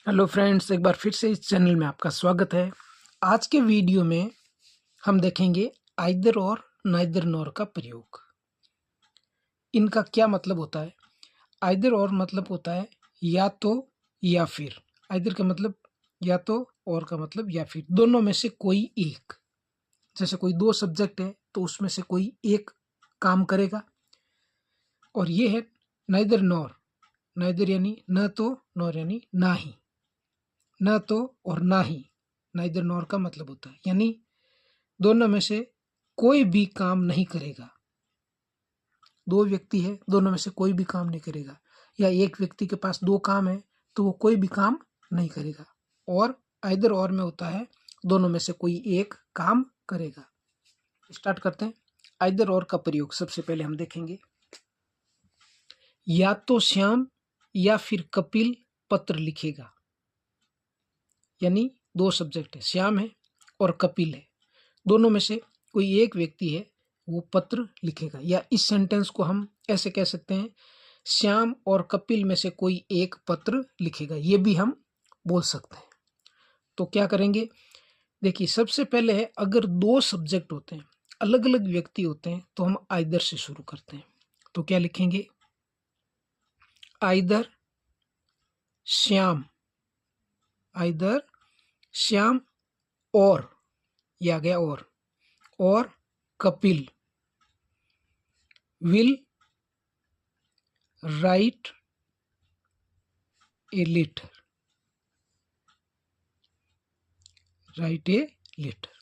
Hello friends, एक बार फिर से इस चैनल में आपका स्वागत है। आज के वीडियो में हम देखेंगे आइदर और नाइदर नॉर का प्रयोग। इनका क्या मतलब होता है? आइदर और मतलब होता है या तो या फिर। आइदर का मतलब या तो, और का मतलब या फिर, दोनों में से कोई एक। जैसे कोई दो सब्जेक्ट है तो उसमें से कोई एक काम करेगा। और ये है नाइदर नॉर। नाइदर यानी न तो, नॉर यानी ना ही। न तो और ना ही नाइदर नॉर का मतलब होता है, यानी दोनों में से कोई भी काम नहीं करेगा। दो व्यक्ति है, दोनों में से कोई भी काम नहीं करेगा, या एक व्यक्ति के पास दो काम है तो वो कोई भी काम नहीं करेगा। और आइदर और में होता है दोनों में से कोई एक काम करेगा। स्टार्ट करते हैं। आइदर और का प्रयोग सबसे पहले हम देखेंगे। या तो श्याम या फिर कपिल पत्र लिखेगा। यानी दो सब्जेक्ट है, श्याम है और कपिल है। दोनों में से कोई एक व्यक्ति है, वो पत्र लिखेगा। या इस सेंटेंस को हम ऐसे कह सकते हैं, श्याम और कपिल में से कोई एक पत्र लिखेगा। ये भी हम बोल सकते हैं। तो क्या करेंगे? देखिए, सबसे पहले है, अगर दो सब्जेक्ट होते हैं, अलग अलग व्यक्ति होते हैं, तो हम आइदर से शुरू करते हैं। तो क्या लिखेंगे? आइदर श्याम, आइदर श्याम और, ये आ गया और Kapil will write a letter, write a letter.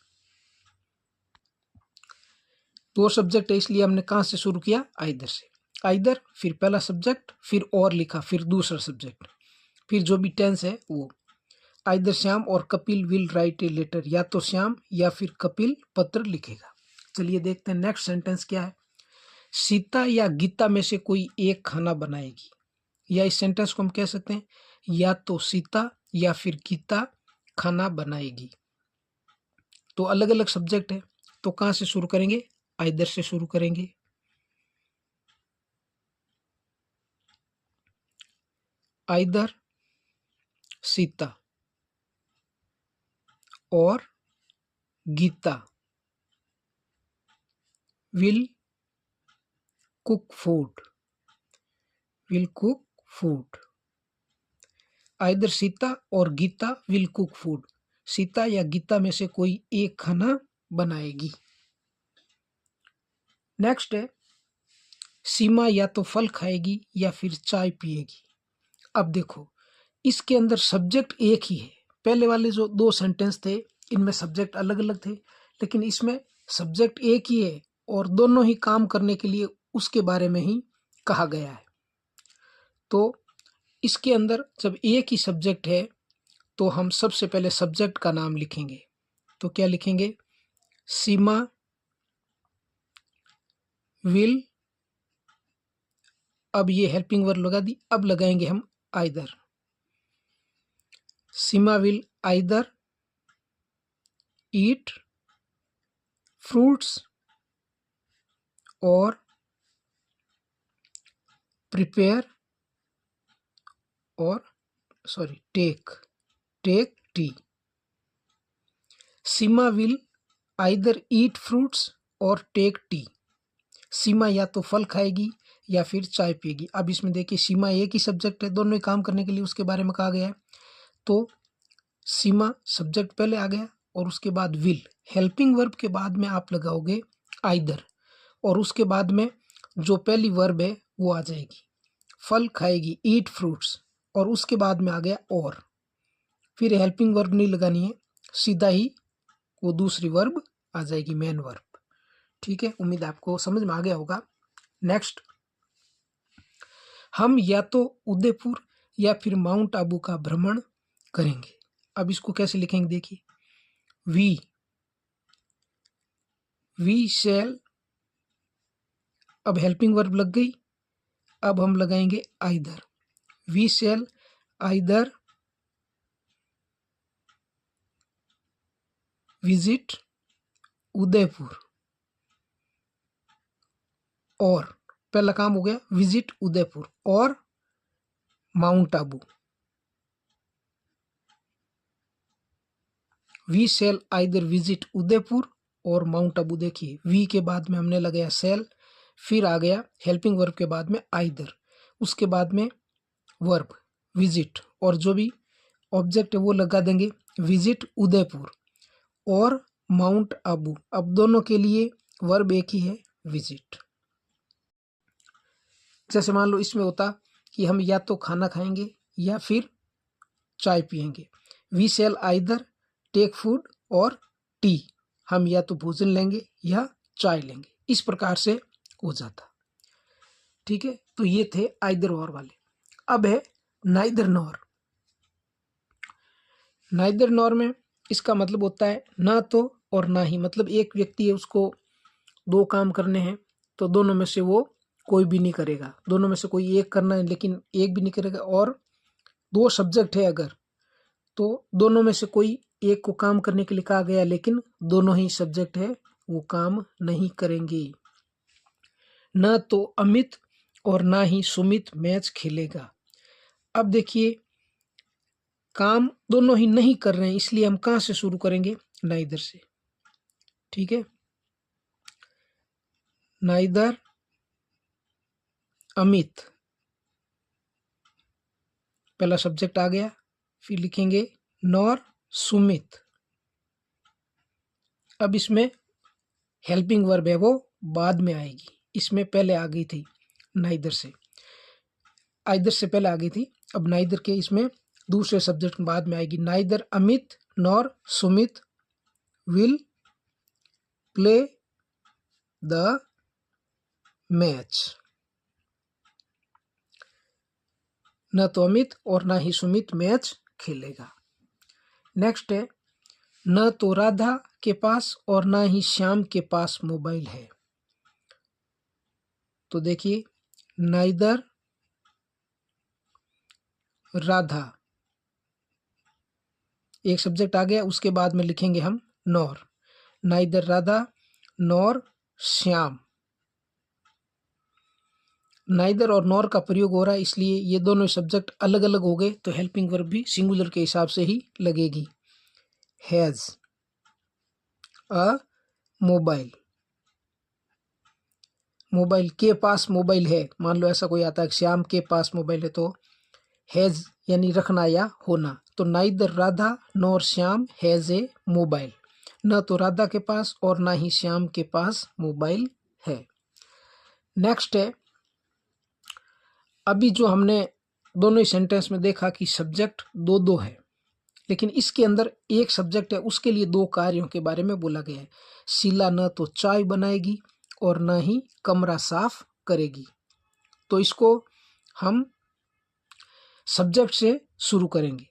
दो सब्जेक्ट है इसलिए हमने कहाँ से शुरू किया? आइदर से। आइदर, फिर पहला सब्जेक्ट, फिर और लिखा, फिर दूसरा सब्जेक्ट, फिर जो भी टेंस है वो। Either Shyam or Kapil will write a letter, या तो श्याम या फिर कपिल पत्र लिखेगा। चलिए देखते हैं नेक्स्ट सेंटेंस क्या है। सीता या गीता में से कोई एक खाना बनाएगी। या इस सेंटेंस को हम कह सकते हैं, या तो सीता या फिर गीता खाना बनाएगी। तो अलग अलग सब्जेक्ट है, तो कहाँ से शुरू करेंगे? आइदर से शुरू करेंगे। आइदर सीता और Gita will cook food, will cook food. Either Sita और Gita will cook food, Sita या गीता में से कोई एक खाना बनाएगी। नेक्स्ट है, सीमा या तो फल खाएगी या फिर चाय पिएगी। अब देखो, इसके अंदर सब्जेक्ट एक ही है। पहले वाले जो दो सेंटेंस थे, इनमें सब्जेक्ट अलग अलग थे, लेकिन इसमें सब्जेक्ट एक ही है और दोनों ही काम करने के लिए उसके बारे में ही कहा गया है। तो इसके अंदर जब एक ही सब्जेक्ट है तो हम सबसे पहले सब्जेक्ट का नाम लिखेंगे। तो क्या लिखेंगे? सीमा विल, अब ये हेल्पिंग वर्ब लगा दी, अब लगाएंगे हम either. Seema will either eat fruits or prepare or take tea. Seema will either eat fruits or take tea. Seema या तो फल खाएगी या फिर चाय पिएगी। अब इसमें देखिए, सीमा एक ही सब्जेक्ट है, दोनों ही काम करने के लिए उसके बारे में कहा गया है। तो सीमा सब्जेक्ट पहले आ गया और उसके बाद विल, हेल्पिंग वर्ब के बाद में आप लगाओगे आइदर, और उसके बाद में जो पहली वर्ब है वो आ जाएगी। फल खाएगी, ईट फ्रूट्स, और उसके बाद में आ गया और। फिर हेल्पिंग वर्ब नहीं लगानी है, सीधा ही वो दूसरी वर्ब आ जाएगी, मेन वर्ब। ठीक है, उम्मीद आपको समझ में आ गया होगा। नेक्स्ट, हम या तो उदयपुर या फिर माउंट आबू का भ्रमण करेंगे। अब इसको कैसे लिखेंगे? देखिए, वी शैल, अब हेल्पिंग वर्ब लग गई, अब हम लगाएंगे either. We shall either visit Udaipur, और पहला काम हो गया विजिट उदयपुर और Mount Abu. We shall either visit Udaipur और माउंट आबू। देखिए वी के बाद में हमने लगाया शैल, फिर आ गया हेल्पिंग वर्ब के बाद में आइदर, उसके बाद में वर्ब विजिट और जो भी ऑब्जेक्ट है वो लगा देंगे। विजिट उदयपुर और माउंट आबू, अब दोनों के लिए वर्ब एक ही है, विजिट। जैसे मान लो इसमें होता कि हम या तो खाना खाएंगे या फिर चाय पियेंगे। We shall either take food or tea, हम या तो भोजन लेंगे या चाय लेंगे, इस प्रकार से हो जाता। ठीक है, तो ये थे आइदर और वाले। अब है नाइदर नॉर। नाइदर नॉर में इसका मतलब होता है ना तो और ना ही। मतलब एक व्यक्ति है, उसको दो काम करने हैं तो दोनों में से वो कोई भी नहीं करेगा, दोनों में से कोई एक करना है लेकिन एक भी नहीं करेगा। और दो सब्जेक्ट है अगर, तो दोनों में से कोई एक को काम करने के लिए कहा गया लेकिन दोनों ही सब्जेक्ट है वो काम नहीं करेंगे। न तो अमित और ना ही सुमित मैच खेलेगा। अब देखिए काम दोनों ही नहीं कर रहे हैं, इसलिए हम कहाँ से शुरू करेंगे, नाइदर से। ठीक है, नाइदर अमित पहला सब्जेक्ट आ गया, फिर लिखेंगे नॉर सुमित। अब इसमें हेल्पिंग वर्ब है वो बाद में आएगी, इसमें पहले आ गई थी नाइदर से, आइदर से पहले आ गई थी, अब नाइदर के इसमें दूसरे सब्जेक्ट बाद में आएगी। Neither Amit nor Sumit will play the match. न तो अमित और ना ही सुमित मैच खेलेगा। नेक्स्ट है न तो राधा के पास और ना ही श्याम के पास मोबाइल है। तो देखिए नाइदर राधा, एक सब्जेक्ट आ गया, उसके बाद में लिखेंगे हम nor. Neither Radha nor Shyam. Neither और नॉर का प्रयोग हो रहा है, इसलिए ये दोनों सब्जेक्ट अलग अलग हो गए, तो हेल्पिंग वर्ब भी सिंगुलर के हिसाब से ही लगेगी। हैज अ मोबाइल, मोबाइल के पास मोबाइल है, मान लो ऐसा कोई आता है श्याम के पास मोबाइल है, तो हैज यानी रखना या होना। तो neither Radha nor Shyam has a mobile, न तो राधा के पास और ना ही श्याम के पास मोबाइल है। नेक्स्ट है, अभी जो हमने दोनों ही सेंटेंस में देखा कि सब्जेक्ट दो दो है, लेकिन इसके अंदर एक सब्जेक्ट है, उसके लिए दो कार्यों के बारे में बोला गया है। शीला न तो चाय बनाएगी और न ही कमरा साफ करेगी। तो इसको हम सब्जेक्ट से शुरू करेंगे,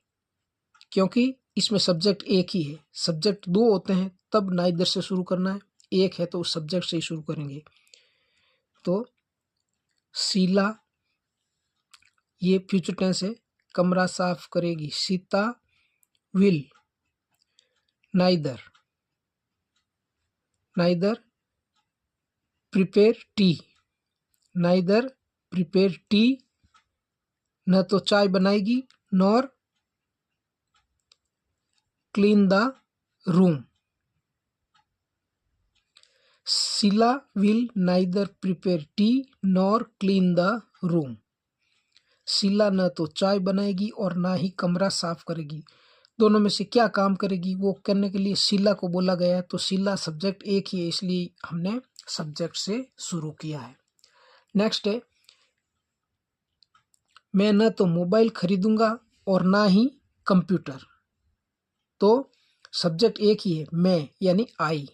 क्योंकि इसमें सब्जेक्ट एक ही है। सब्जेक्ट दो होते हैं तब नाइदर से शुरू करना है, एक है तो उस सब्जेक्ट से ही शुरू करेंगे। तो शीला ये फ्यूचर टेंस है, कमरा साफ करेगी। Sita will neither prepare tea, neither prepare tea, न तो चाय बनाएगी nor clean the room. Sheela will neither prepare tea nor clean the room. Sheela न तो चाय बनाएगी और ना ही कमरा साफ करेगी। दोनों में से क्या काम करेगी वो करने के लिए शीला को बोला गया है, तो शीला सब्जेक्ट एक ही है, इसलिए हमने सब्जेक्ट से शुरू किया है। नेक्स्ट है मैं न तो मोबाइल खरीदूंगा और ना ही कंप्यूटर। तो सब्जेक्ट एक ही है, मैं यानी आई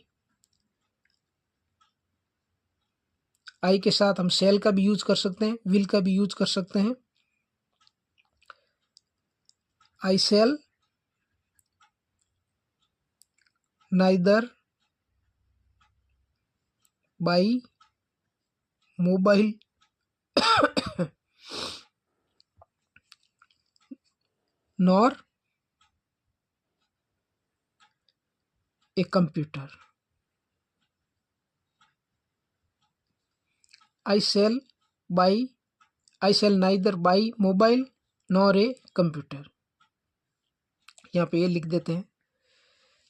के साथ हम शैल का भी यूज कर सकते हैं, विल का भी यूज कर सकते हैं। I shall neither buy mobile nor a computer. I shall neither buy mobile nor a computer. यहाँ पे ये लिख देते हैं,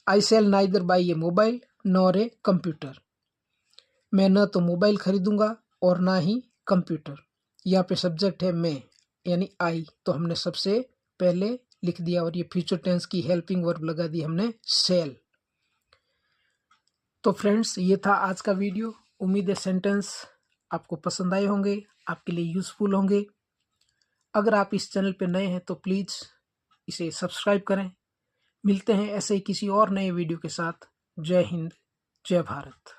I shall neither buy a mobile nor a computer. मैं न तो मोबाइल खरीदूंगा और ना ही कंप्यूटर। यहाँ पे सब्जेक्ट है मैं यानी आई, तो हमने सबसे पहले लिख दिया और ये फ्यूचर टेंस की हेल्पिंग वर्ब लगा दी हमने सेल। तो फ्रेंड्स, ये था आज का वीडियो। उम्मीद है सेंटेंस आपको पसंद आए होंगे, आपके लिए यूज़फुल होंगे। अगर आप इस चैनल पे नए हैं तो प्लीज़ इसे सब्सक्राइब करें। मिलते हैं ऐसे ही किसी और नए वीडियो के साथ। जय हिंद, जय भारत।